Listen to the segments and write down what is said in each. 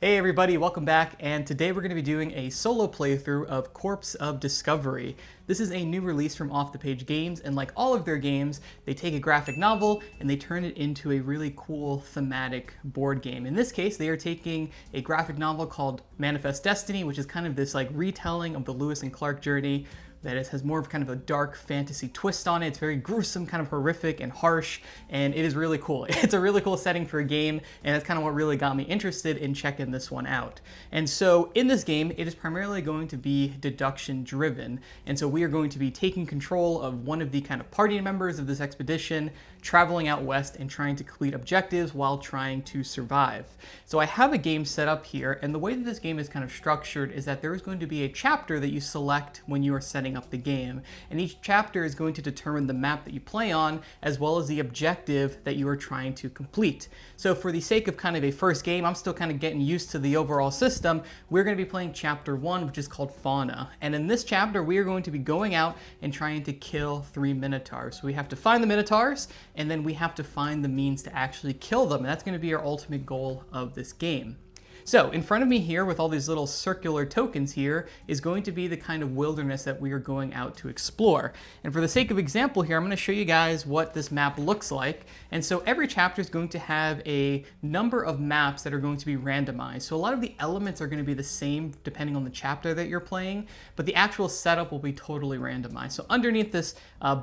Hey everybody, welcome back, and today we're going to be doing a solo playthrough of Corpse of Discovery. This is a new release from Off the Page Games, and like all of their games, they take a graphic novel and they turn it into a really cool thematic board game. In this case, they are taking a graphic novel called Manifest Destiny, which is kind of this like retelling of the Lewis and Clark journey that has more of kind of a dark fantasy twist on it. It's very gruesome, kind of horrific and harsh, and it is really cool. It's a really cool setting for a game, and that's kind of what really got me interested in checking this one out. And so in this game, it is primarily going to be deduction driven, and so we are going to be taking control of one of the kind of party members of this expedition, traveling out west and trying to complete objectives while trying to survive. So I have a game set up here, and the way that this game is kind of structured is that there is going to be a chapter that you select when you are setting up the game, and each chapter is going to determine the map that you play on as well as the objective that you are trying to complete. So for the sake of kind of a first game, I'm still kind of getting used to the overall system. We're going to be playing chapter 1, which is called Fauna, and in this chapter we are going to be going out and trying to kill 3 minotaurs. So we have to find the minotaurs, and then we have to find the means to actually kill them, and that's going to be our ultimate goal of this game. So in front of me here with all these little circular tokens here is going to be the kind of wilderness that we are going out to explore. And for the sake of example here, I'm going to show you guys what this map looks like. And so every chapter is going to have a number of maps that are going to be randomized. So a lot of the elements are going to be the same depending on the chapter that you're playing, but the actual setup will be totally randomized. So underneath this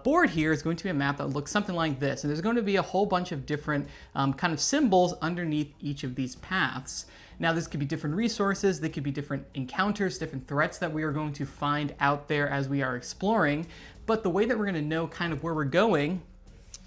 board here is going to be a map that looks something like this. And there's going to be a whole bunch of different kind of symbols underneath each of these paths. Now this could be different resources, they could be different encounters, different threats that we are going to find out there as we are exploring, but the way that we're going to know kind of where we're going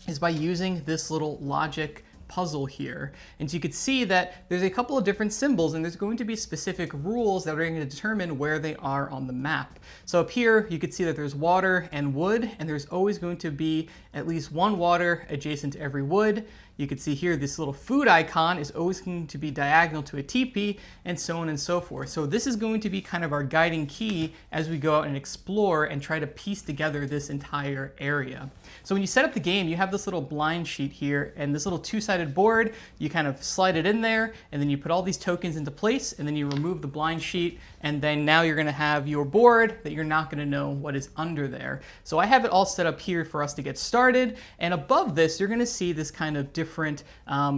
is by using this little logic puzzle here. And so you could see that there's a couple of different symbols, and there's going to be specific rules that are going to determine where they are on the map. So up here you could see that there's water and wood, and there's always going to be at least one water adjacent to every wood. You can see here this little food icon is always going to be diagonal to a teepee, and so on and so forth. So this is going to be kind of our guiding key as we go out and explore and try to piece together this entire area. So when you set up the game, you have this little blind sheet here and this little two-sided board. You kind of slide it in there, and then you put all these tokens into place, and then you remove the blind sheet, and then now you're going to have your board that you're not going to know what is under there. So I have it all set up here for us to get started, and above this you're going to see this kind of different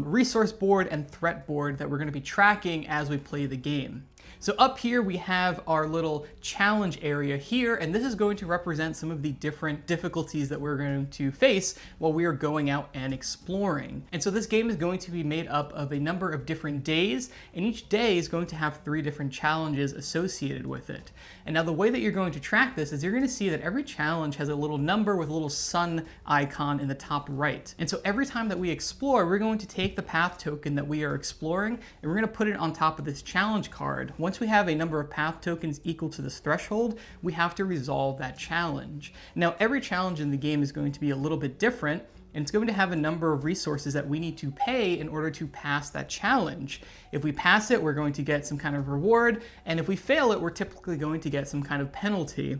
resource board and threat board that we're going to be tracking as we play the game. So up here we have our little challenge area here, and this is going to represent some of the different difficulties that we're going to face while we are going out and exploring. And so this game is going to be made up of a number of different days, and each day is going to have 3 different challenges associated with it. And now the way that you're going to track this is you're going to see that every challenge has a little number with a little sun icon in the top right. And so every time that we explore, we're going to take the path token that we are exploring, and we're going to put it on top of this challenge card. Once we have a number of path tokens equal to this threshold, we have to resolve that challenge. Now, every challenge in the game is going to be a little bit different, and it's going to have a number of resources that we need to pay in order to pass that challenge. If we pass it, we're going to get some kind of reward, and if we fail it, we're typically going to get some kind of penalty.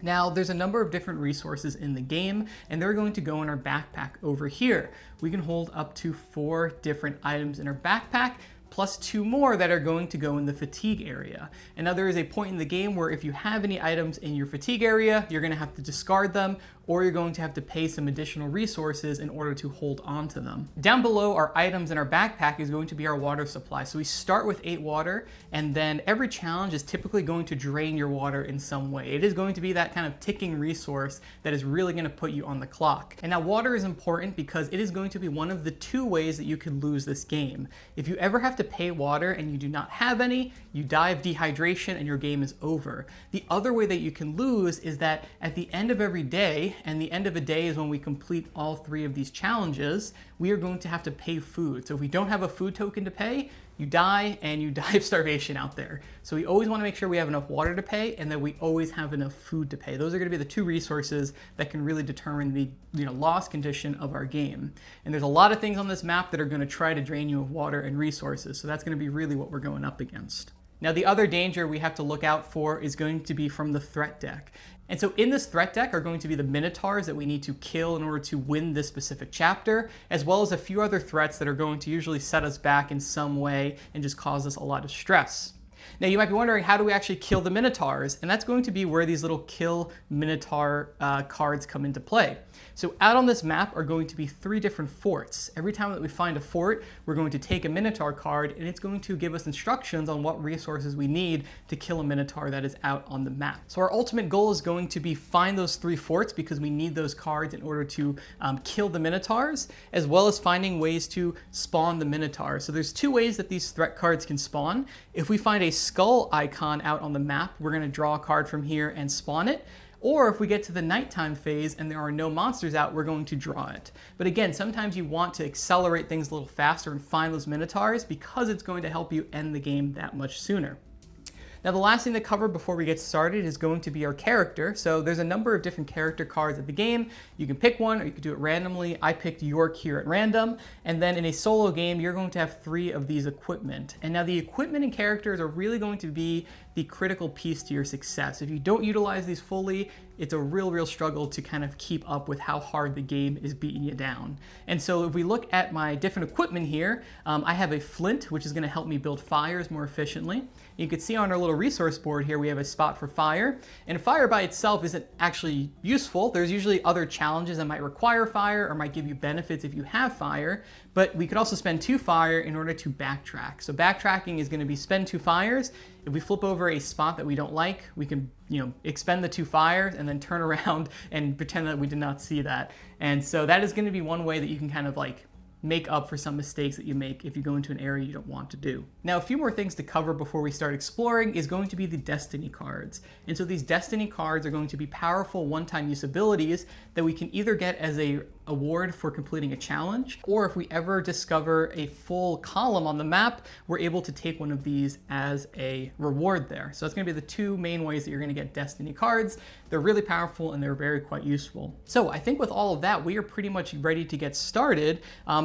Now, there's a number of different resources in the game, and they're going to go in our backpack over here. We can hold up to 4 different items in our backpack, plus 2 more that are going to go in the fatigue area. And now there is a point in the game where if you have any items in your fatigue area, you're going to have to discard them, or you're going to have to pay some additional resources in order to hold on to them. Down below our items in our backpack is going to be our water supply. So we start with 8 water, and then every challenge is typically going to drain your water in some way. It is going to be that kind of ticking resource that is really going to put you on the clock. And now water is important because it is going to be one of the 2 ways that you can lose this game. If you ever have to pay water and you do not have any, you die of dehydration and your game is over. The other way that you can lose is that at the end of every day, and the end of a day is when we complete all 3 of these challenges, we are going to have to pay food. So if we don't have a food token to pay, you die, and you die of starvation out there. So we always want to make sure we have enough water to pay, and that we always have enough food to pay. Those are going to be the 2 resources that can really determine the loss condition of our game. And there's a lot of things on this map that are going to try to drain you of water and resources, so that's going to be really what we're going up against. Now the other danger we have to look out for is going to be from the threat deck. And so in this threat deck are going to be the minotaurs that we need to kill in order to win this specific chapter, as well as a few other threats that are going to usually set us back in some way and just cause us a lot of stress. Now you might be wondering, how do we actually kill the minotaurs? And that's going to be where these little kill minotaur cards come into play. So out on this map are going to be 3 different forts. Every time that we find a fort, we're going to take a minotaur card, and it's going to give us instructions on what resources we need to kill a minotaur that is out on the map. So our ultimate goal is going to be find those 3 forts, because we need those cards in order to kill the minotaurs, as well as finding ways to spawn the minotaur. So there's 2 ways that these threat cards can spawn. If we find a skull icon out on the map, we're going to draw a card from here and spawn it. Or if we get to the nighttime phase and there are no monsters out, we're going to draw it. But again, sometimes you want to accelerate things a little faster and find those minotaurs, because it's going to help you end the game that much sooner. Now the last thing to cover before we get started is going to be our character. So there's a number of different character cards at the game. You can pick one or you can do it randomly. I picked York here at random. And then in a solo game, you're going to have 3 of these equipment. And now the equipment and characters are really going to be the critical piece to your success. If you don't utilize these fully, it's a real struggle to kind of keep up with how hard the game is beating you down. And so if we look at my different equipment here, I have a flint, which is going to help me build fires more efficiently. You can see on our little resource board here, we have a spot for fire. And fire by itself isn't actually useful. There's usually other challenges that might require fire or might give you benefits if you have fire. But we could also spend 2 fire in order to backtrack. So backtracking is going to be spend 2 fires. If we flip over a spot that we don't like, we can, expend the 2 fires and then turn around and pretend that we did not see that. And so that is going to be one way that you can kind of make up for some mistakes that you make if you go into an area you don't want to do. Now, a few more things to cover before we start exploring is going to be the destiny cards. And so these destiny cards are going to be powerful one-time use abilities that we can either get as a award for completing a challenge, or if we ever discover a full column on the map, we're able to take one of these as a reward there. So it's going to be the 2 main ways that you're going to get destiny cards. They're really powerful and they're very quite useful. So I think with all of that, we are pretty much ready to get started.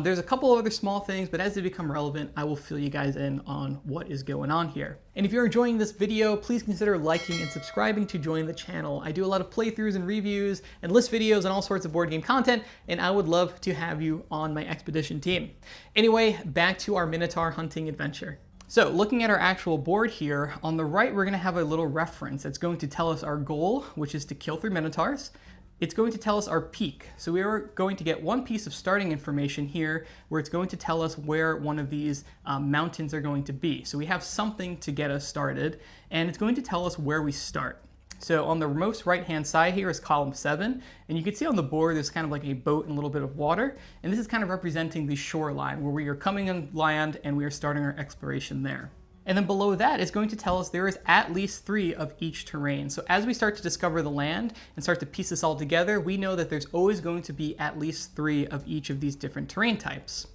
There's a couple of other small things, but as they become relevant, I will fill you guys in on what is going on here. And if you're enjoying this video, please consider liking and subscribing to join the channel. I do a lot of playthroughs and reviews and list videos and all sorts of board game content, and I would love to have you on my expedition team. Anyway, back to our Minotaur hunting adventure. So looking at our actual board here, on the right we're going to have a little reference that's going to tell us our goal, which is to kill 3 Minotaurs. It's going to tell us our peak. So we are going to get one piece of starting information here where it's going to tell us where one of these mountains are going to be. So we have something to get us started, and it's going to tell us where we start. So on the most right-hand side here is column 7, and you can see on the board there's kind of like a boat and a little bit of water, and this is kind of representing the shoreline where we are coming on land and we are starting our exploration there. And then below that is going to tell us there is at least 3 of each terrain. So as we start to discover the land and start to piece this all together, we know that there's always going to be at least 3 of each of these different terrain types.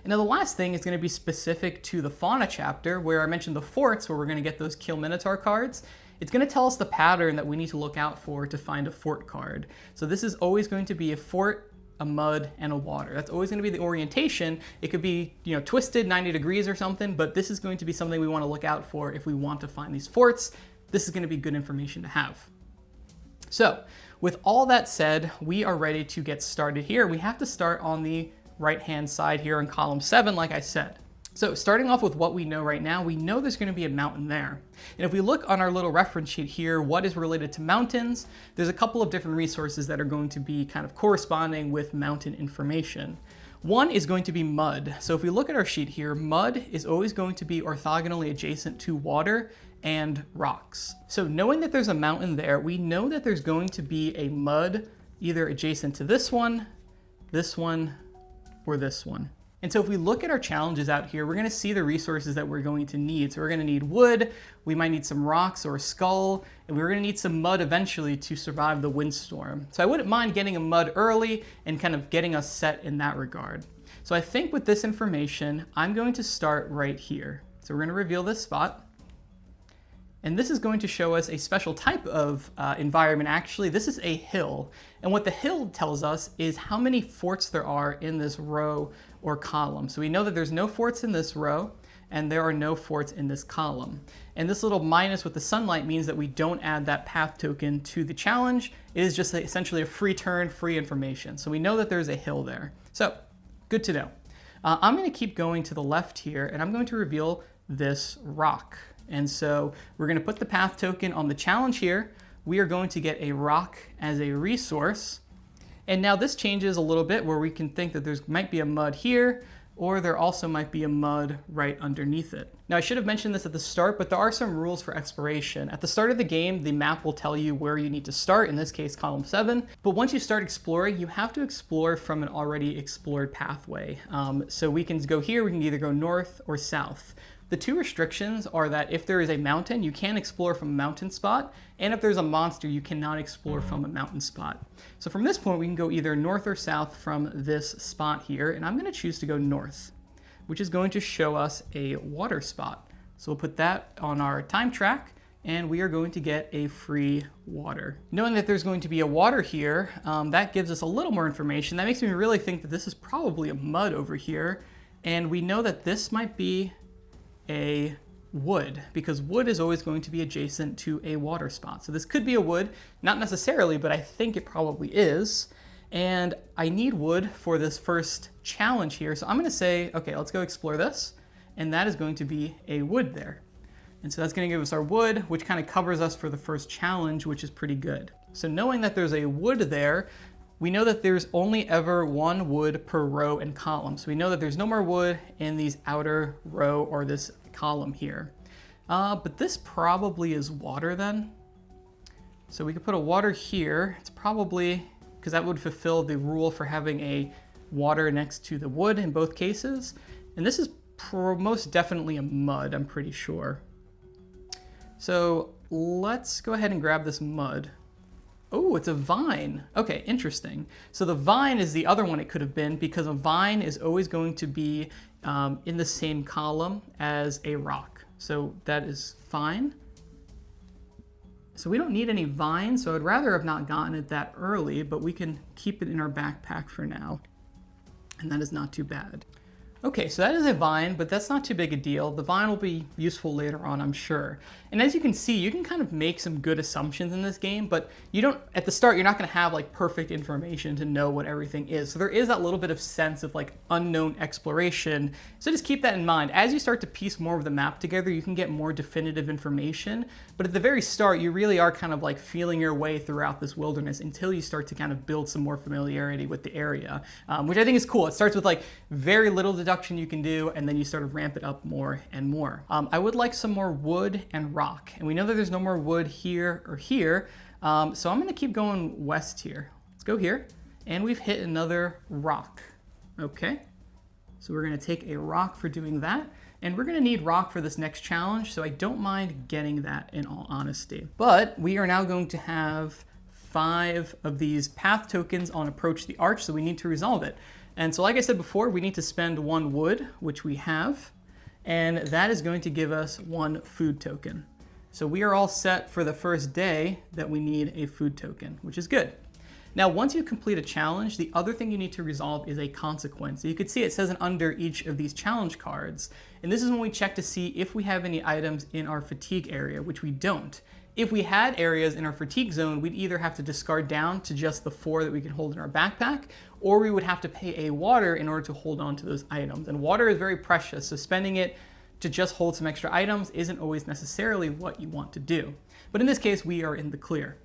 And now the last thing is going to be specific to the fauna chapter, where I mentioned the forts, where we're going to get those kill minotaur cards. It's going to tell us the pattern that we need to look out for to find a fort card. So this is always going to be a fort, a mud, and a water. That's always going to be the orientation. It could be, twisted 90 degrees or something, but this is going to be something we want to look out for if we want to find these forts. This is going to be good information to have. So with all that said, we are ready to get started here. We have to start on the right-hand side here in column 7, like I said. So starting off with what we know right now, we know there's going to be a mountain there. And if we look on our little reference sheet here, what is related to mountains, there's a couple of different resources that are going to be kind of corresponding with mountain information. One is going to be mud. So if we look at our sheet here, mud is always going to be orthogonally adjacent to water and rocks. So knowing that there's a mountain there, we know that there's going to be a mud either adjacent to this one, or this one. And so if we look at our challenges out here, we're going to see the resources that we're going to need. So we're going to need wood, we might need some rocks or a skull, and we're going to need some mud eventually to survive the windstorm. So I wouldn't mind getting a mud early and kind of getting us set in that regard. So I think with this information, I'm going to start right here. So we're going to reveal this spot. And this is going to show us a special type of environment. Actually, this is a hill. And what the hill tells us is how many forts there are in this row or column. So we know that there's no forts in this row, and there are no forts in this column. And this little minus with the sunlight means that we don't add that path token to the challenge. It is just essentially a free turn, free information. So we know that there's a hill there. So good to know. I'm going to keep going to the left here, and I'm going to reveal this rock. And so we're going to put the path token on the challenge here. We are going to get a rock as a resource. And now this changes a little bit where we can think that there might be a mud here, or there also might be a mud right underneath it. Now I should have mentioned this at the start, but there are some rules for exploration. At the start of the game, the map will tell you where you need to start, in this case column 7. But once you start exploring, you have to explore from an already explored pathway. So we can go here, we can either go north or south. The two restrictions are that if there is a mountain, you can explore from a mountain spot, and if there's a monster, you cannot explore from a mountain spot. So from this point, we can go either north or south from this spot here, and I'm going to choose to go north, which is going to show us a water spot. So we'll put that on our time track, and we are going to get a free water. Knowing that there's going to be a water here, that gives us a little more information. That makes me really think that this is probably a mud over here, and we know that this might be a wood, because wood is always going to be adjacent to a water spot. So this could be a wood, not necessarily, but I think it probably is. And I need wood for this first challenge here. So I'm going to say, okay, let's go explore this. And that is going to be a wood there. And so that's going to give us our wood, which kind of covers us for the first challenge, which is pretty good. So knowing that there's a wood there, we know that there's only ever one wood per row and column. So we know that there's no more wood in these outer row or this column here. But this probably is water then. So we could put a water here. It's probably, because that would fulfill the rule for having a water next to the wood in both cases. And this is most definitely a mud, I'm pretty sure. So let's go ahead and grab this mud. Oh, it's a vine. Okay, interesting. So the vine is the other one it could have been, because a vine is always going to be in the same column as a rock. So that is fine. So we don't need any vines, so I'd rather have not gotten it that early, but we can keep it in our backpack for now. And that is not too bad. Okay, so that is a vine, but that's not too big a deal. The vine will be useful later on, I'm sure. And as you can see, you can kind of make some good assumptions in this game, but you don't, at the start, you're not gonna have like perfect information to know what everything is. So there is that little bit of sense of like unknown exploration. So just keep that in mind. As you start to piece more of the map together, you can get more definitive information. But at the very start, you really are kind of like feeling your way throughout this wilderness until you start to kind of build some more familiarity with the area, which I think is cool. It starts with like very little deduction you can do, and then you sort of ramp it up more and more. I would like some more wood and rock, and we know that there's no more wood here or here, so I'm gonna keep going west here. Let's go here, and we've hit another rock. Okay, so we're gonna take a rock for doing that, and we're gonna need rock for this next challenge, so I don't mind getting that in all honesty. But we are now going to have 5 of these path tokens on Approach the Arch, so we need to resolve it. And so like I said before, we need to spend 1 wood, which we have, and that is going to give us 1 food token. So we are all set for the first day that we need a food token, which is good. Now, once you complete a challenge, the other thing you need to resolve is a consequence. So you can see it says under each of these challenge cards. And this is when we check to see if we have any items in our fatigue area, which we don't. If we had areas in our fatigue zone, we'd either have to discard down to just the 4 that we can hold in our backpack, or we would have to pay a water in order to hold on to those items. And water is very precious, so spending it to just hold some extra items isn't always necessarily what you want to do. But in this case, we are in the clear.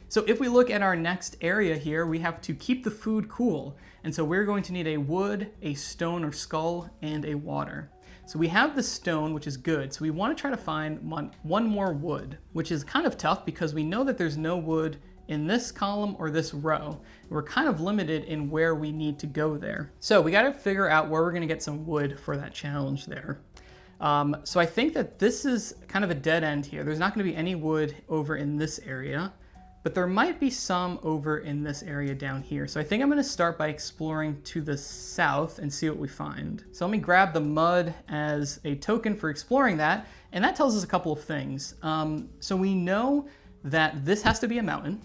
So if we look at our next area here, we have to keep the food cool. And so we're going to need a wood, a stone or skull, and a water. So we have the stone, which is good. So we want to try to find one more wood, which is kind of tough because we know that there's no wood in this column or this row. We're kind of limited in where we need to go there. So we got to figure out where we're going to get some wood for that challenge there. So I think that this is kind of a dead end here. There's not going to be any wood over in this area, but there might be some over in this area down here. So I think I'm going to start by exploring to the south and see what we find. So let me grab the mud as a token for exploring that, and that tells us a couple of things. So we know that this has to be a mountain,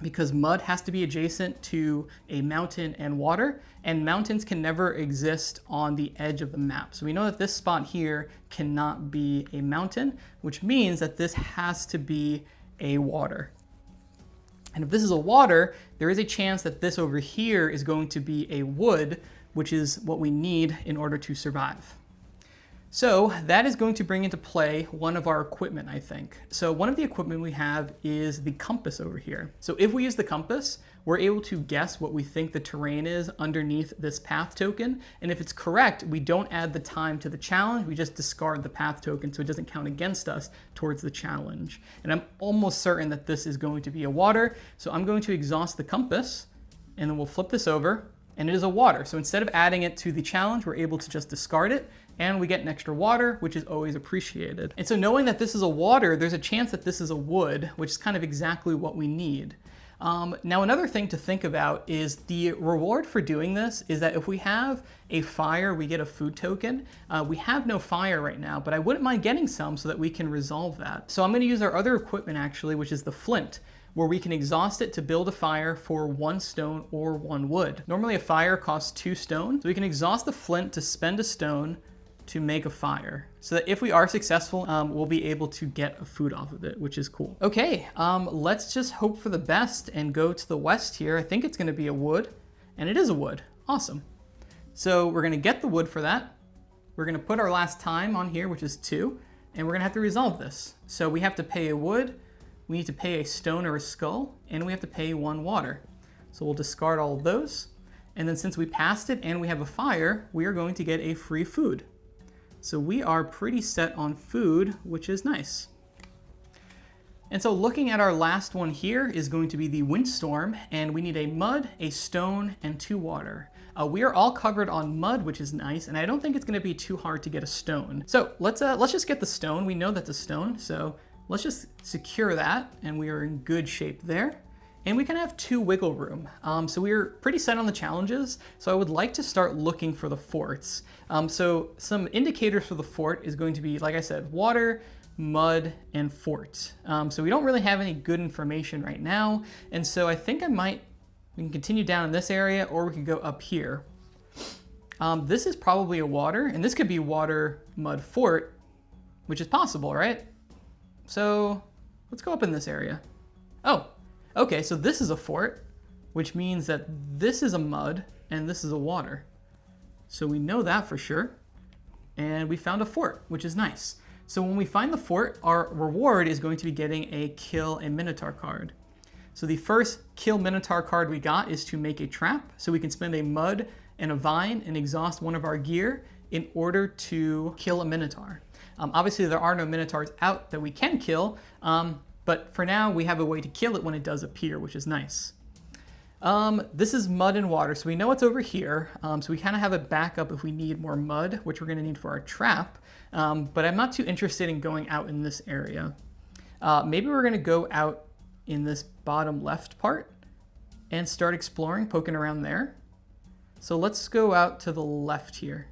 because mud has to be adjacent to a mountain and water, and mountains can never exist on the edge of the map. So we know that this spot here cannot be a mountain, which means that this has to be a water. And if this is a water, there is a chance that this over here is going to be a wood, which is what we need in order to survive. So that is going to bring into play one of our equipment, I think. So one of the equipment we have is the compass over here. So if we use the compass, we're able to guess what we think the terrain is underneath this path token. And if it's correct, we don't add the time to the challenge, we just discard the path token so it doesn't count against us towards the challenge. And I'm almost certain that this is going to be a water. So I'm going to exhaust the compass, and then we'll flip this over, and it is a water. So instead of adding it to the challenge, we're able to just discard it, and we get an extra water, which is always appreciated. And so knowing that this is a water, there's a chance that this is a wood, which is kind of exactly what we need. Now another thing to think about is the reward for doing this is that if we have a fire, we get a food token. We have no fire right now, but I wouldn't mind getting some so that we can resolve that. So I'm gonna use our other equipment actually, which is the flint, where we can exhaust it to build a fire for 1 stone or 1 wood. Normally a fire costs 2 stone, so we can exhaust the flint to spend a stone to make a fire, so that if we are successful, we'll be able to get a food off of it, which is cool. Okay, let's just hope for the best and go to the west here. I think it's gonna be a wood, and it is a wood. Awesome. So we're gonna get the wood for that. We're gonna put our last time on here, which is 2, and we're gonna have to resolve this. So we have to pay a wood, we need to pay a stone or a skull, and we have to pay 1 water. So we'll discard all of those. And then since we passed it and we have a fire, we are going to get a free food. So we are pretty set on food, which is nice. And so looking at our last one here is going to be the windstorm, and we need a mud, a stone, and 2 water. We are all covered on mud, which is nice, and I don't think it's gonna be too hard to get a stone. So let's just get the stone. We know that's a stone, so let's just secure that, and we are in good shape there. And we can have 2 wiggle room. So we're pretty set on the challenges, so I would like to start looking for the forts. So some indicators for the fort is going to be, like I said, water, mud, and fort. So we don't really have any good information right now, and so I think we can continue down in this area, or we could go up here. This is probably a water, and this could be water, mud, fort, which is possible, right? So let's go up in this area. Oh. Okay, so this is a fort, which means that this is a mud and this is a water. So we know that for sure. And we found a fort, which is nice. So when we find the fort, our reward is going to be getting a kill a minotaur card. So the first kill minotaur card we got is to make a trap. So we can spend a mud and a vine and exhaust one of our gear in order to kill a minotaur. Obviously there are no minotaurs out that we can kill, but for now, we have a way to kill it when it does appear, which is nice. This is mud and water, so we know it's over here. So we kind of have a backup if we need more mud, which we're gonna need for our trap. But I'm not too interested in going out in this area. Maybe we're gonna go out in this bottom left part and start exploring, poking around there. So let's go out to the left here.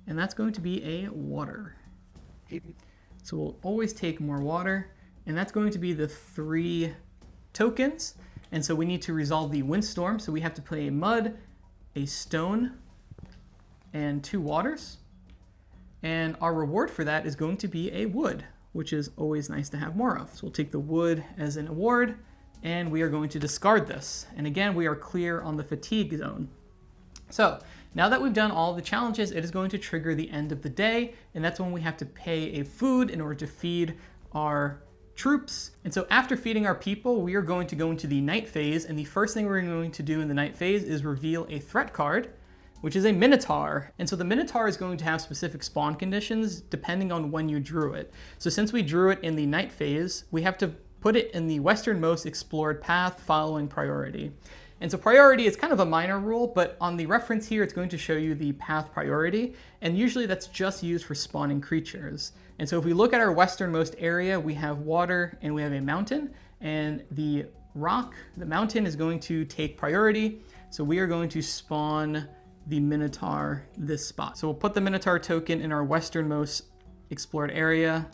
And that's going to be a water. So we'll always take more water. And that's going to be the 3 tokens. And so we need to resolve the windstorm. So we have to play a mud, a stone, and 2 waters. And our reward for that is going to be a wood, which is always nice to have more of. So we'll take the wood as an award, and we are going to discard this. And again, we are clear on the fatigue zone. So now that we've done all the challenges, it is going to trigger the end of the day. And that's when we have to pay a food in order to feed our troops. And so after feeding our people, we are going to go into the night phase, and the first thing we're going to do in the night phase is reveal a threat card, which is a Minotaur. And so the Minotaur is going to have specific spawn conditions depending on when you drew it. So since we drew it in the night phase, we have to put it in the westernmost explored path following priority. And so priority is kind of a minor rule, but on the reference here, it's going to show you the path priority, and usually that's just used for spawning creatures. And so if we look at our westernmost area, we have water and we have a mountain, and the mountain is going to take priority. So we are going to spawn the Minotaur this spot. So we'll put the Minotaur token in our westernmost explored area,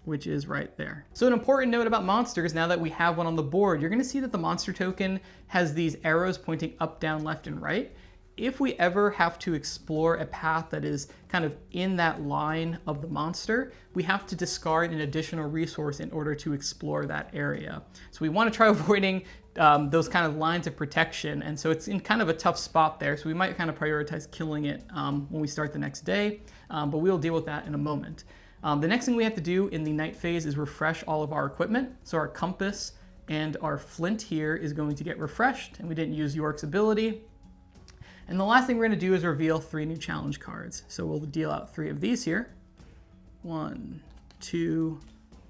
which is right there. So an important note about monsters, now that we have one on the board, you're gonna see that the monster token has these arrows pointing up, down, left, and right. If we ever have to explore a path that is kind of in that line of the monster, we have to discard an additional resource in order to explore that area. So we want to try avoiding those kind of lines of protection, and so it's in kind of a tough spot there, so we might kind of prioritize killing it when we start the next day, but we'll deal with that in a moment. The next thing we have to do in the night phase is refresh all of our equipment. So our compass and our flint here is going to get refreshed, and we didn't use York's ability. And the last thing we're going to do is reveal 3 new challenge cards. So we'll deal out 3 of these here. 1, 2,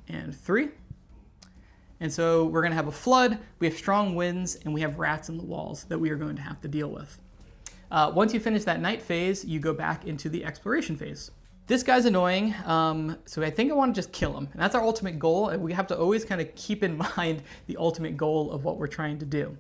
and 3. And so we're going to have a flood, we have strong winds, and we have rats in the walls that we are going to have to deal with. Once you finish that night phase, you go back into the exploration phase. This guy's annoying, so I think I want to just kill him. And that's our ultimate goal, and we have to always kind of keep in mind the ultimate goal of what we're trying to do.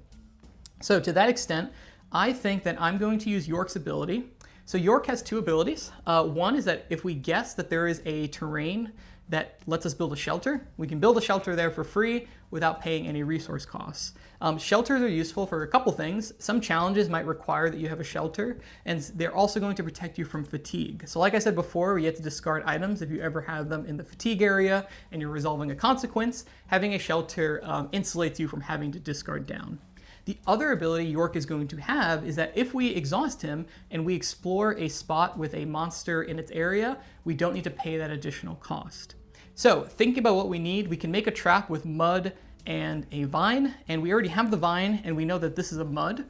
So to that extent, I think that I'm going to use York's ability. So York has 2 abilities. One is that if we guess that there is a terrain that lets us build a shelter, we can build a shelter there for free without paying any resource costs. Shelters are useful for a couple things. Some challenges might require that you have a shelter, and they're also going to protect you from fatigue. So like I said before, you have to discard items if you ever have them in the fatigue area and you're resolving a consequence. Having a shelter insulates you from having to discard down. The other ability York is going to have is that if we exhaust him and we explore a spot with a monster in its area, we don't need to pay that additional cost. So think about what we need. We can make a trap with mud and a vine, and we already have the vine, and we know that this is a mud.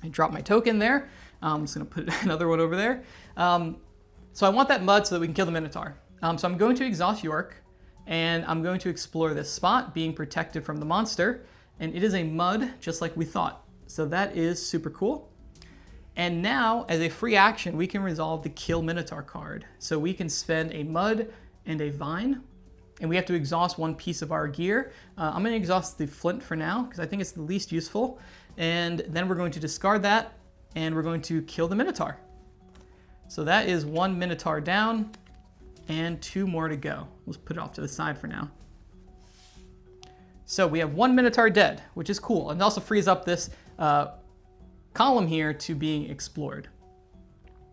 I dropped my token there. I'm just gonna put another one over there. So I want that mud so that we can kill the Minotaur. So I'm going to exhaust York, and I'm going to explore this spot, being protected from the monster. And it is a mud, just like we thought. So that is super cool. And now, as a free action, we can resolve the Kill Minotaur card. So we can spend a mud and a vine, and we have to exhaust 1 piece of our gear. I'm gonna exhaust the flint for now, because I think it's the least useful. And then we're going to discard that, and we're going to kill the Minotaur. So that is 1 Minotaur down, and 2 more to go. Let's put it off to the side for now. So we have 1 Minotaur dead, which is cool, and it also frees up this column here to being explored.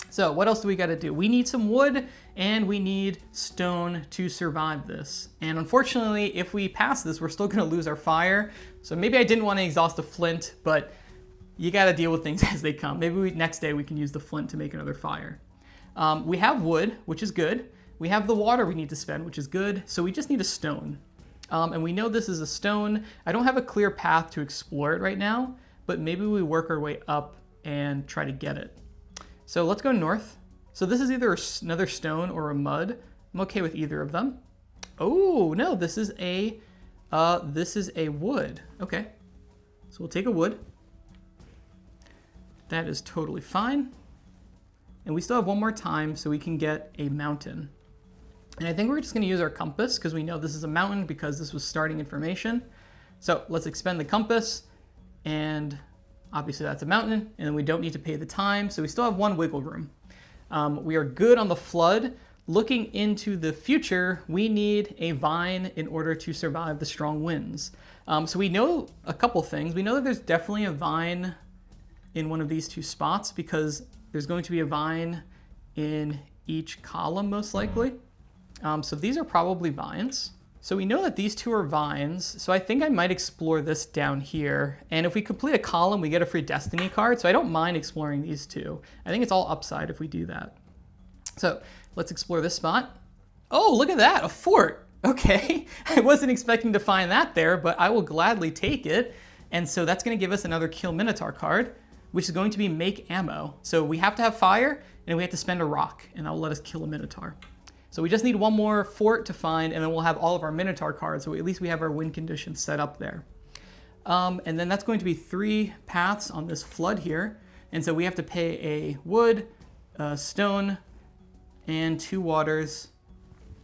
So what else do we got to do? We need some wood, and we need stone to survive this. And unfortunately, if we pass this, we're still going to lose our fire. So maybe I didn't want to exhaust the flint, but you got to deal with things as they come. Maybe next day we can use the flint to make another fire. We have wood, which is good. We have the water we need to spend, which is good. So we just need a stone. And we know this is a stone. I don't have a clear path to explore it right now, but maybe we work our way up and try to get it. So let's go north. So this is either another stone or a mud. I'm okay with either of them. Oh no, this is a wood. Okay, so we'll take a wood. That is totally fine. And we still have 1 more time so we can get a mountain. And I think we're just going to use our compass because we know this is a mountain because this was starting information. So let's expend the compass, and obviously that's a mountain, and we don't need to pay the time, so we still have 1 wiggle room. We are good on the flood. Looking into the future, we need a vine in order to survive the strong winds. So we know a couple things. We know that there's definitely a vine in one of these 2 spots because there's going to be a vine in each column most likely. So these are probably vines. So we know that these 2 are vines, so I think I might explore this down here. And if we complete a column, we get a free destiny card, so I don't mind exploring these 2. I think it's all upside if we do that. So let's explore this spot. Oh, look at that, a fort. Okay, I wasn't expecting to find that there, but I will gladly take it. And so that's gonna give us another Kill Minotaur card, which is going to be Make Ammo. So we have to have fire, and we have to spend a rock, and that will let us kill a Minotaur. So we just need 1 more fort to find, and then we'll have all of our Minotaur cards, so at least we have our win conditions set up there. And then that's going to be 3 paths on this flood here. And so we have to pay a wood, a stone, and 2 waters.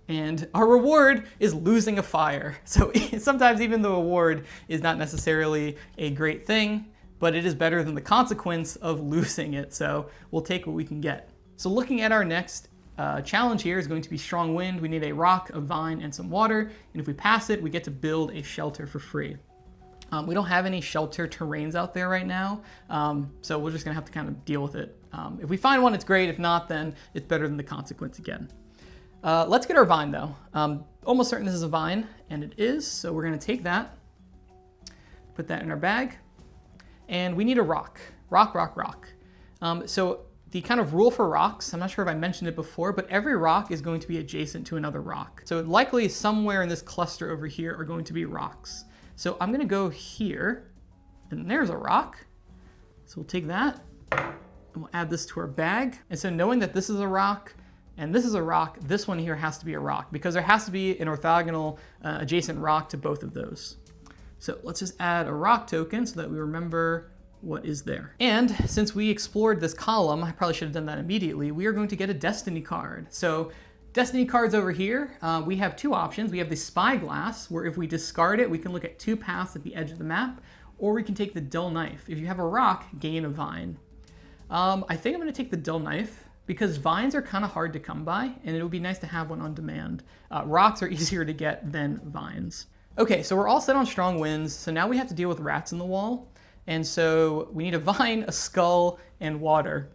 And our reward is losing a fire. So sometimes even the reward is not necessarily a great thing, but it is better than the consequence of losing it. So we'll take what we can get. So looking at our next challenge here is going to be strong wind. We need a rock, a vine, and some water. And if we pass it, we get to build a shelter for free. We don't have any shelter terrains out there right now, so we're just gonna have to kind of deal with it. If we find one, it's great. If not, then it's better than the consequence again. Let's get our vine though. Almost certain this is a vine, and it is, so we're gonna take that, put that in our bag, and we need a rock. Rock. So the kind of rule for rocks, I'm not sure if I mentioned it before, but every rock is going to be adjacent to another rock. So likely somewhere in this cluster over here are going to be rocks. So I'm gonna go here, and there's a rock. So we'll take that, and we'll add this to our bag. And so knowing that this is a rock, and this is a rock, this one here has to be a rock, because there has to be an orthogonal adjacent rock to both of those. So let's just add a rock token so that we remember what is there. And since we explored this column, I probably should have done that immediately, we are going to get a destiny card. So destiny cards over here, we have two options. We have the spyglass, where if we discard it, we can look at two paths at the edge of the map, or we can take the dull knife. If you have a rock, gain a vine. I think I'm gonna take the dull knife, because vines are kind of hard to come by, and it would be nice to have one on demand. Rocks are easier to get than vines. Okay, so we're all set on strong winds, so now we have to deal with rats in the wall. And so we need a vine, a skull, and water.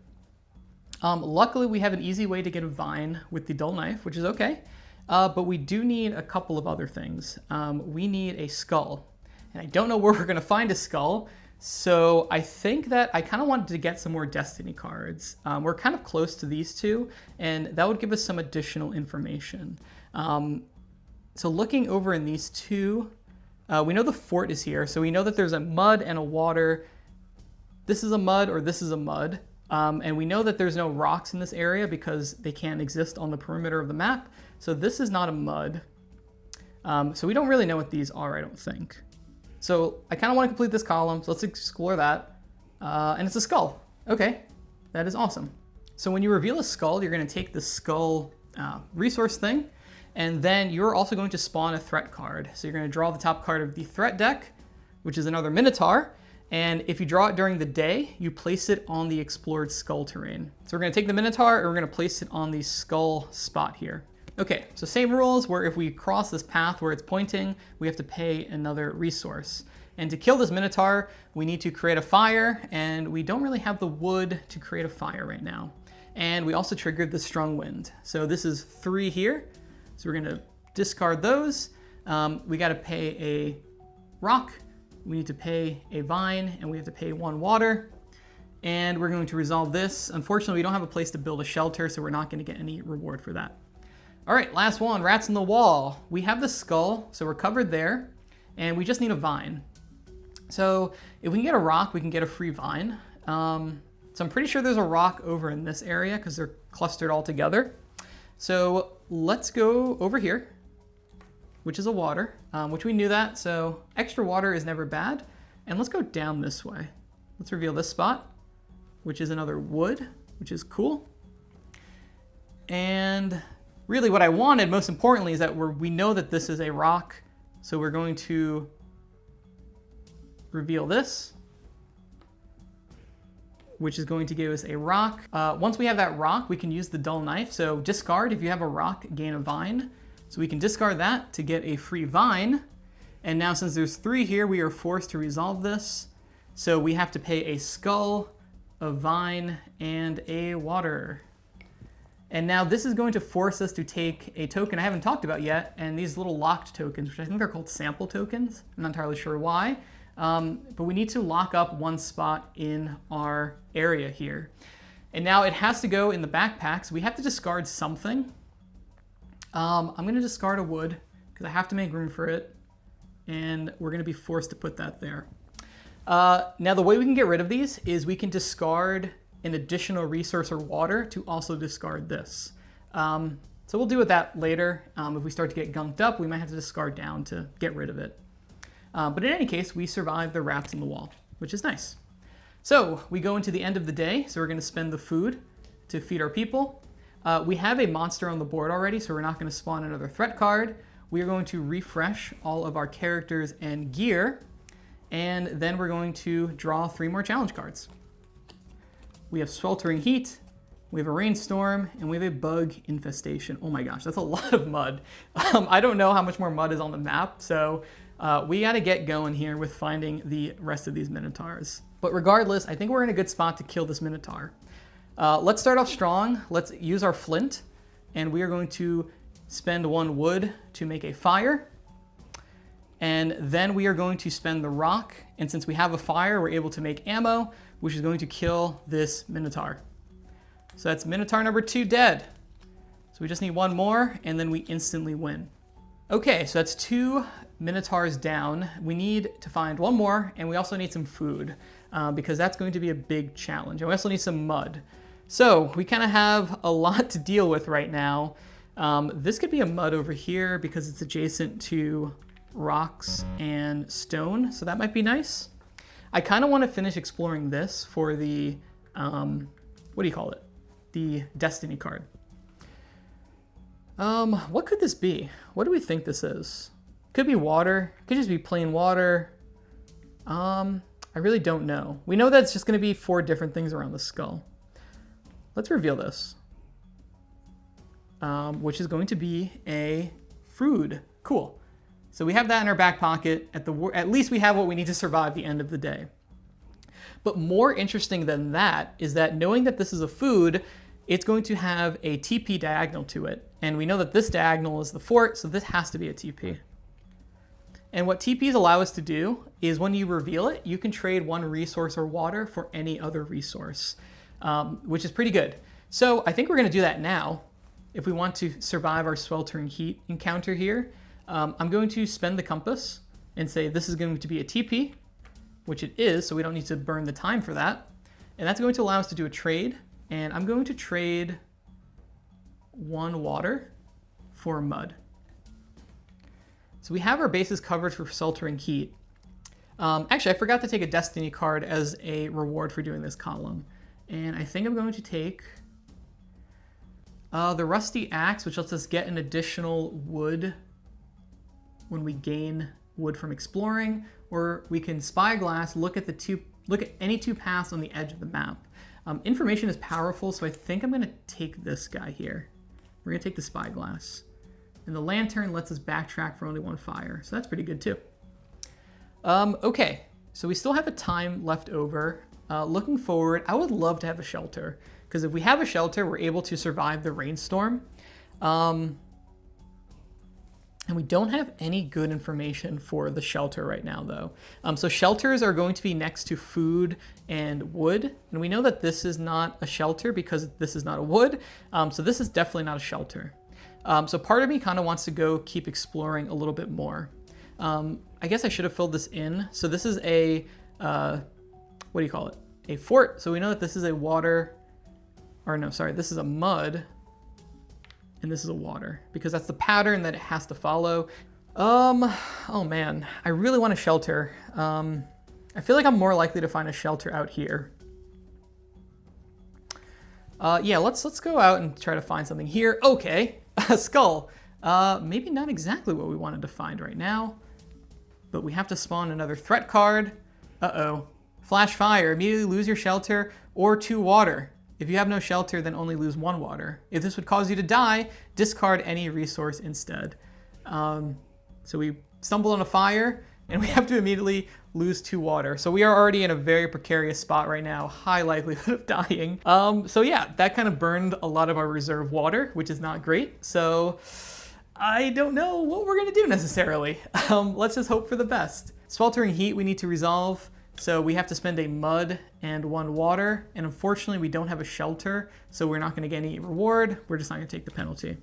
Luckily, we have an easy way to get a vine with the dull knife, which is okay. But we do need a couple of other things. We need a skull. And I don't know where we're gonna find a skull, so I think that I kind of wanted to get some more destiny cards. We're kind of close to these two, and that would give us some additional information. So looking over in these two, we know the fort is here, so we know that there's a mud and a water. This is a mud, or this is a mud. And we know that there's no rocks in this area because they can't exist on the perimeter of the map. So this is not a mud. So we don't really know what these are, I don't think. So I kind of want to complete this column, so let's explore that. And it's a skull. Okay, that is awesome. So when you reveal a skull, you're going to take the skull resource thing, and then you're also going to spawn a threat card. So you're going to draw the top card of the threat deck, which is another Minotaur. And if you draw it during the day, you place it on the explored skull terrain. So we're gonna take the Minotaur and we're gonna place it on the skull spot here. Okay, so same rules, where if we cross this path where it's pointing, we have to pay another resource. And to kill this Minotaur, we need to create a fire, and we don't really have the wood to create a fire right now. And we also triggered the strong wind. So this is 3 here. So we're gonna discard those. We gotta pay a rock, we need to pay a vine, and we have to pay 1 water. And we're going to resolve this. Unfortunately, we don't have a place to build a shelter, so we're not gonna get any reward for that. All right, last one, rats in the wall. We have the skull, so we're covered there, and we just need a vine. So if we can get a rock, we can get a free vine. So I'm pretty sure there's a rock over in this area because they're clustered all together. So let's go over here, which is a water, which we knew that, so extra water is never bad. And let's go down this way. Let's reveal this spot, which is another wood, which is cool. And really what I wanted, most importantly, is that we know that this is a rock, so we're going to reveal this, which is going to give us a rock. Once we have that rock, we can use the dull knife. So discard, if you have a rock, gain a vine. So we can discard that to get a free vine. And now since there's 3 here, we are forced to resolve this. So we have to pay a skull, a vine, and a water. And now this is going to force us to take a token I haven't talked about yet, and these little locked tokens, which I think they're called sample tokens. I'm not entirely sure why. But we need to lock up 1 spot in our area here. And now it has to go in the backpack, so we have to discard something. I'm gonna discard a wood because I have to make room for it, and we're gonna be forced to put that there. Now the way we can get rid of these is we can discard an additional resource or water to also discard this. So we'll deal with that later. If we start to get gunked up, we might have to discard down to get rid of it. But in any case, we survived the rats in the wall, which is nice. So we go into the end of the day, so we're gonna spend the food to feed our people. We have a monster on the board already, so we're not gonna spawn another threat card. We are going to refresh all of our characters and gear, and then we're going to draw 3 more challenge cards. We have Sweltering Heat, we have a rainstorm, and we have a bug infestation. Oh my gosh, that's a lot of mud. I don't know how much more mud is on the map, so we gotta get going here with finding the rest of these minotaurs. But regardless, I think we're in a good spot to kill this minotaur. Let's start off strong. Let's use our flint, and we are going to spend 1 wood to make a fire. And then we are going to spend the rock, and since we have a fire, we're able to make ammo, which is going to kill this minotaur. So that's minotaur number 2 dead. So we just need 1 more, and then we instantly win. Okay, so that's 2 minotaurs down. We need to find 1 more, and we also need some food, because that's going to be a big challenge. And we also need some mud. So we kind of have a lot to deal with right now. This could be a mud over here because it's adjacent to rocks and stone, so that might be nice. I kind of want to finish exploring this for the, what do you call it? The destiny card. What could this be? What do we think this is? Could be water. Could just be plain water. I really don't know. We know that it's just going to be 4 different things around the skull. Let's reveal this. Which is going to be a food. Cool. So we have that in our back pocket. At least we have what we need to survive the end of the day. But more interesting than that is that knowing that this is a food, it's going to have a TP diagonal to it. And we know that this diagonal is the fort, so this has to be a TP. And what TPs allow us to do is when you reveal it, you can trade 1 resource or water for any other resource, which is pretty good. So I think we're going to do that now. If we want to survive our sweltering heat encounter here, I'm going to spend the compass and say this is going to be a TP, which it is, so we don't need to burn the time for that. And that's going to allow us to do a trade. And I'm going to trade 1 water for mud. So we have our bases covered for sweltering heat. Actually, I forgot to take a destiny card as a reward for doing this column. And I think I'm going to take the rusty axe, which lets us get an additional wood when we gain wood from exploring, or we can spyglass, look at any 2 paths on the edge of the map. Information is powerful, so I think I'm going to take this guy here. We're going to take the spyglass. And the lantern lets us backtrack for only 1 fire, so that's pretty good too. Okay, so we still have a time left over. Looking forward, I would love to have a shelter, because if we have a shelter, we're able to survive the rainstorm. And we don't have any good information for the shelter right now, though. So shelters are going to be next to food and wood. And we know that this is not a shelter because this is not a wood. So this is definitely not a shelter. So part of me kind of wants to go keep exploring a little bit more. I guess I should have filled this in. So this is a, what do you call it? A fort. So we know that this is a water, or no, sorry, this is a mud. And this is a water, because that's the pattern that it has to follow. Oh man, I really want a shelter. I feel like I'm more likely to find a shelter out here. Yeah, let's go out and try to find something here. Okay, a skull. Maybe not exactly what we wanted to find right now, but we have to spawn another threat card. Uh-oh. Flash fire, immediately lose your shelter or 2 water. If you have no shelter, then only lose 1 water. If this would cause you to die, discard any resource instead. So we stumble on a fire, and we have to immediately lose 2 water. So we are already in a very precarious spot right now, high likelihood of dying. So yeah, that kind of burned a lot of our reserve water, which is not great. So I don't know what we're gonna do necessarily. Let's just hope for the best. Sweltering heat we need to resolve. So we have to spend a mud and 1 water, and unfortunately we don't have a shelter, so we're not going to get any reward. We're just not going to take the penalty.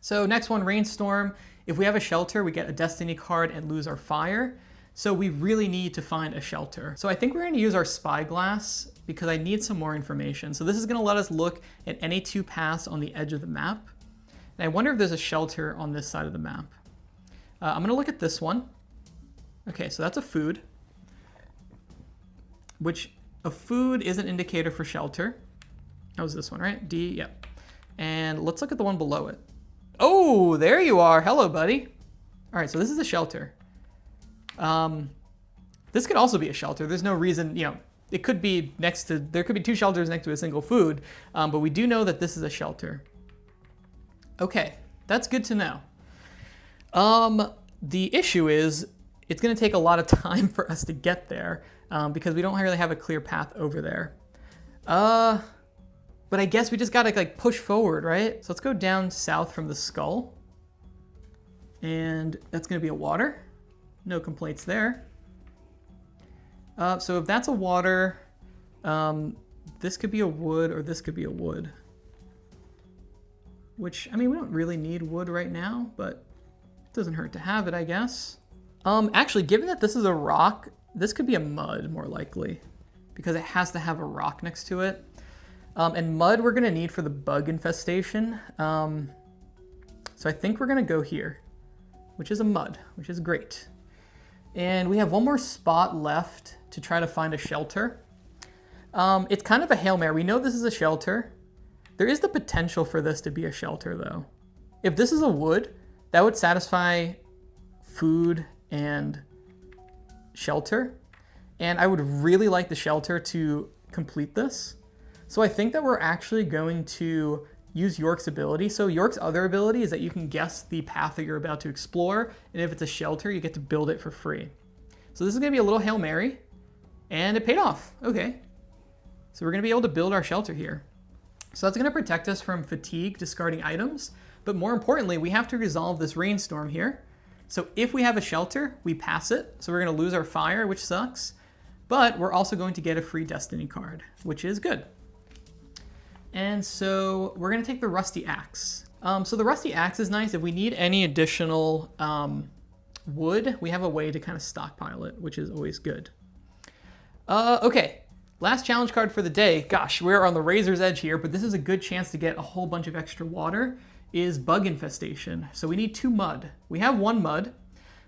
So next one, rainstorm. If we have a shelter, we get a destiny card and lose our fire. So we really need to find a shelter. So I think we're going to use our spyglass because I need some more information. So this is going to let us look at any 2 paths on the edge of the map. And I wonder if there's a shelter on this side of the map. I'm going to look at this one. Okay, so that's a food. Which a food is an indicator for shelter. That was this one, right? D, yep. And let's look at the one below it. Oh, there you are. Hello, buddy. All right, so this is a shelter. This could also be a shelter. There's no reason, it could be there could be 2 shelters next to a single food, but we do know that this is a shelter. Okay, that's good to know. The issue is it's going to take a lot of time for us to get there because we don't really have a clear path over there. But I guess we just got to like push forward, right? So let's go down south from the skull. And that's going to be a water. No complaints there. So if that's a water, this could be a wood or this could be a wood. Which, I mean, we don't really need wood right now, but it doesn't hurt to have it, I guess. Actually, given that this is a rock, this could be a mud more likely because it has to have a rock next to it. And mud we're gonna need for the bug infestation. So I think we're gonna go here, which is a mud, which is great. And we have one more spot left to try to find a shelter. It's kind of a Hail Mary. We know this is a shelter. There is the potential for this to be a shelter though. If this is a wood, that would satisfy food and shelter. And I would really like the shelter to complete this. So I think that we're actually going to use York's ability. So York's other ability is that you can guess the path that you're about to explore. And if it's a shelter, you get to build it for free. So this is gonna be a little Hail Mary and it paid off. Okay. So we're gonna be able to build our shelter here. So that's gonna protect us from fatigue discarding items. But more importantly, we have to resolve this rainstorm here. So if we have a shelter, we pass it. So we're gonna lose our fire, which sucks. But we're also going to get a free destiny card, which is good. And so we're gonna take the rusty axe. So the rusty axe is nice. If we need any additional wood, we have a way to kind of stockpile it, which is always good. Okay, last challenge card for the day. Gosh, we're on the razor's edge here, but this is a good chance to get a whole bunch of extra water, is bug infestation. So we need 2 mud. We have 1 mud.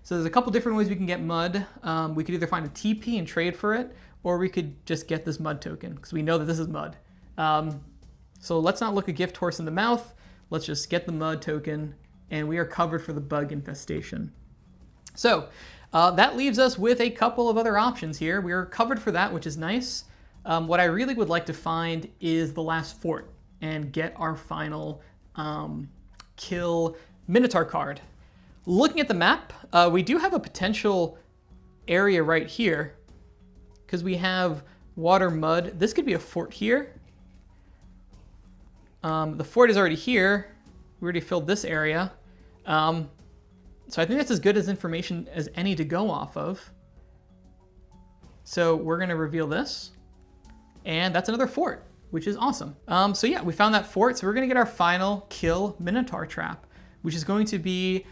So there's a couple different ways we can get mud. We could either find a TP and trade for it, or we could just get this mud token, because we know that this is mud. So let's not look a gift horse in the mouth. Let's just get the mud token, and we are covered for the bug infestation. So that leaves us with a couple of other options here. We are covered for that, which is nice. What I really would like to find is the last fort and get our final kill Minotaur card. Looking at the map, we do have a potential area right here because we have water, mud. This could be a fort here. The fort is already here. We already filled this area. So I think that's as good as information as any to go off of. So we're gonna reveal this. And that's another fort, which is awesome. So yeah, we found that fort. So we're gonna get our final kill Minotaur trap, which is going to be,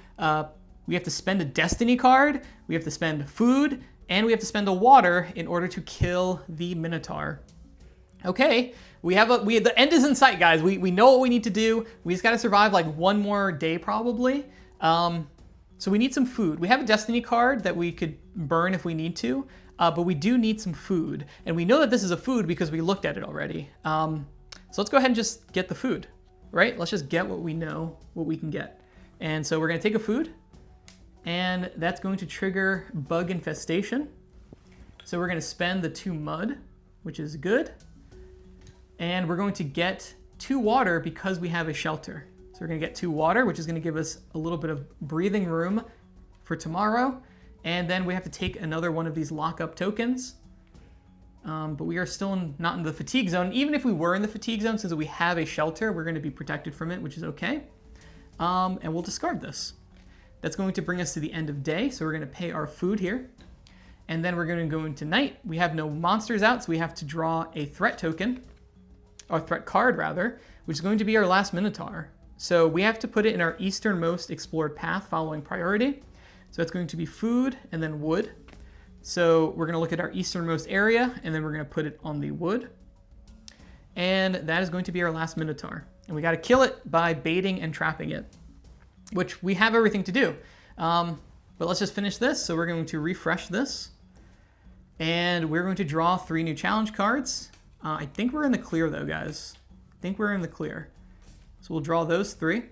we have to spend a destiny card, we have to spend food, and we have to spend a water in order to kill the Minotaur. Okay, the end is in sight, guys. We know what we need to do. We just gotta survive like 1 more day probably. So we need some food. We have a destiny card that we could burn if we need to, but we do need some food. And we know that this is a food because we looked at it already. So let's go ahead and just get the food, right? Let's just get what we know, what we can get. And so we're gonna take a food, and that's going to trigger bug infestation. So we're gonna spend the 2 mud, which is good. And we're going to get 2 water because we have a shelter. So we're gonna get 2 water, which is gonna give us a little bit of breathing room for tomorrow. And then we have to take another one of these lockup tokens. But we are still not in the fatigue zone. Even if we were in the fatigue zone, since we have a shelter, we're gonna be protected from it, which is okay. And we'll discard this. That's going to bring us to the end of day. So we're gonna pay our food here. And then we're gonna go into night. We have no monsters out, so we have to draw a threat token, or threat card rather, which is going to be our last Minotaur. So we have to put it in our easternmost explored path following priority. So it's going to be food and then wood. So we're gonna look at our easternmost area and then we're gonna put it on the wood. And that is going to be our last Minotaur. And we gotta kill it by baiting and trapping it, which we have everything to do. But let's just finish this. So we're going to refresh this. And we're going to draw 3 new challenge cards. I think we're in the clear though, guys. I think we're in the clear. So we'll draw those 3.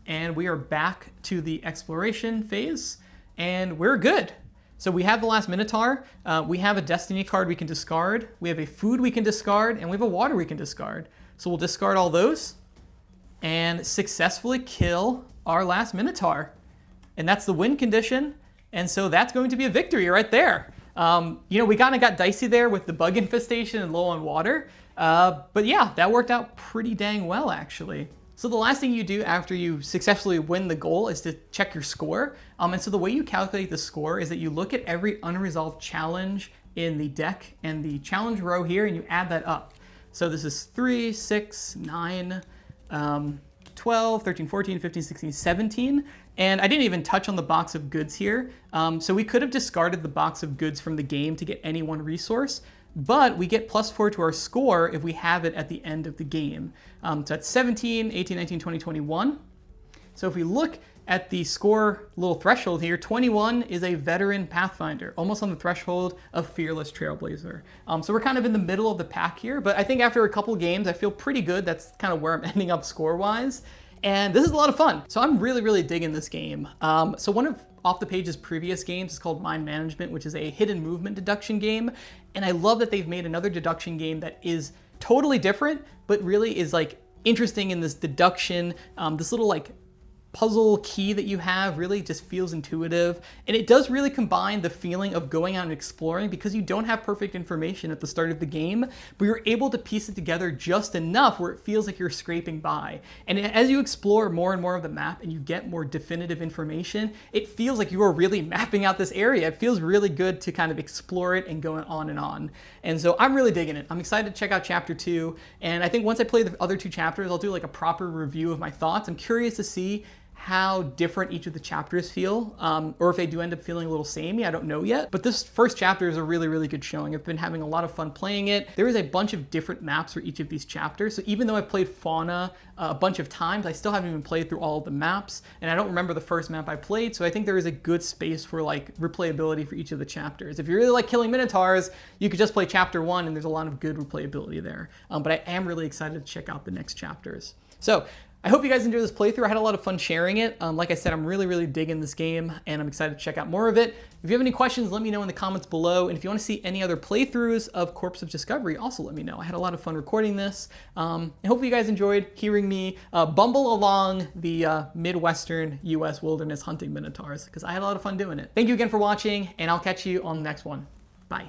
And we are back to the exploration phase. And we're good. So we have the last Minotaur, we have a destiny card we can discard, we have a food we can discard, and we have a water we can discard. So we'll discard all those and successfully kill our last Minotaur. And that's the win condition, and so that's going to be a victory right there. We kind of got dicey there with the bug infestation and low on water, but yeah, that worked out pretty dang well actually. So the last thing you do after you successfully win the goal is to check your score. And so the way you calculate the score is that you look at every unresolved challenge in the deck and the challenge row here, and you add that up. So this is 3, 6, 9, 12, 13, 14, 15, 16, 17. And I didn't even touch on the box of goods here. So we could have discarded the box of goods from the game to get any one resource, but we get +4 to our score if we have it at the end of the game. So that's 17, 18, 19, 20, 21. So if we look at the score little threshold here, 21 is a veteran Pathfinder, almost on the threshold of Fearless Trailblazer. So we're kind of in the middle of the pack here, but I think after a couple games, I feel pretty good. That's kind of where I'm ending up score-wise. And this is a lot of fun. So I'm really, really digging this game. So one of Off the Page's previous games is called Mind Management, which is a hidden movement deduction game. And I love that they've made another deduction game that is totally different, but really is like interesting in this deduction, this little like puzzle key that you have really just feels intuitive. And it does really combine the feeling of going out and exploring because you don't have perfect information at the start of the game, but you're able to piece it together just enough where it feels like you're scraping by. And as you explore more and more of the map and you get more definitive information, it feels like you are really mapping out this area. It feels really good to kind of explore it and going on and on. And so I'm really digging it. I'm excited to check out chapter 2. And I think once I play the other 2 chapters, I'll do like a proper review of my thoughts. I'm curious to see how different each of the chapters feel, or if they do end up feeling a little samey, I don't know yet. But this first chapter is a really, really good showing. I've been having a lot of fun playing it. There is a bunch of different maps for each of these chapters, so even though I've played Fauna a bunch of times, I still haven't even played through all of the maps, and I don't remember the first map I played, so I think there is a good space for like replayability for each of the chapters. If you really like killing Minotaurs, you could just play chapter 1, and there's a lot of good replayability there. But I am really excited to check out the next chapters. So I hope you guys enjoyed this playthrough. I had a lot of fun sharing it. Like I said, I'm really, really digging this game, and I'm excited to check out more of it. If you have any questions, let me know in the comments below. And if you want to see any other playthroughs of Corpse of Discovery, also let me know. I had a lot of fun recording this. And hopefully you guys enjoyed hearing me bumble along the Midwestern US wilderness hunting Minotaurs, because I had a lot of fun doing it. Thank you again for watching, and I'll catch you on the next one. Bye.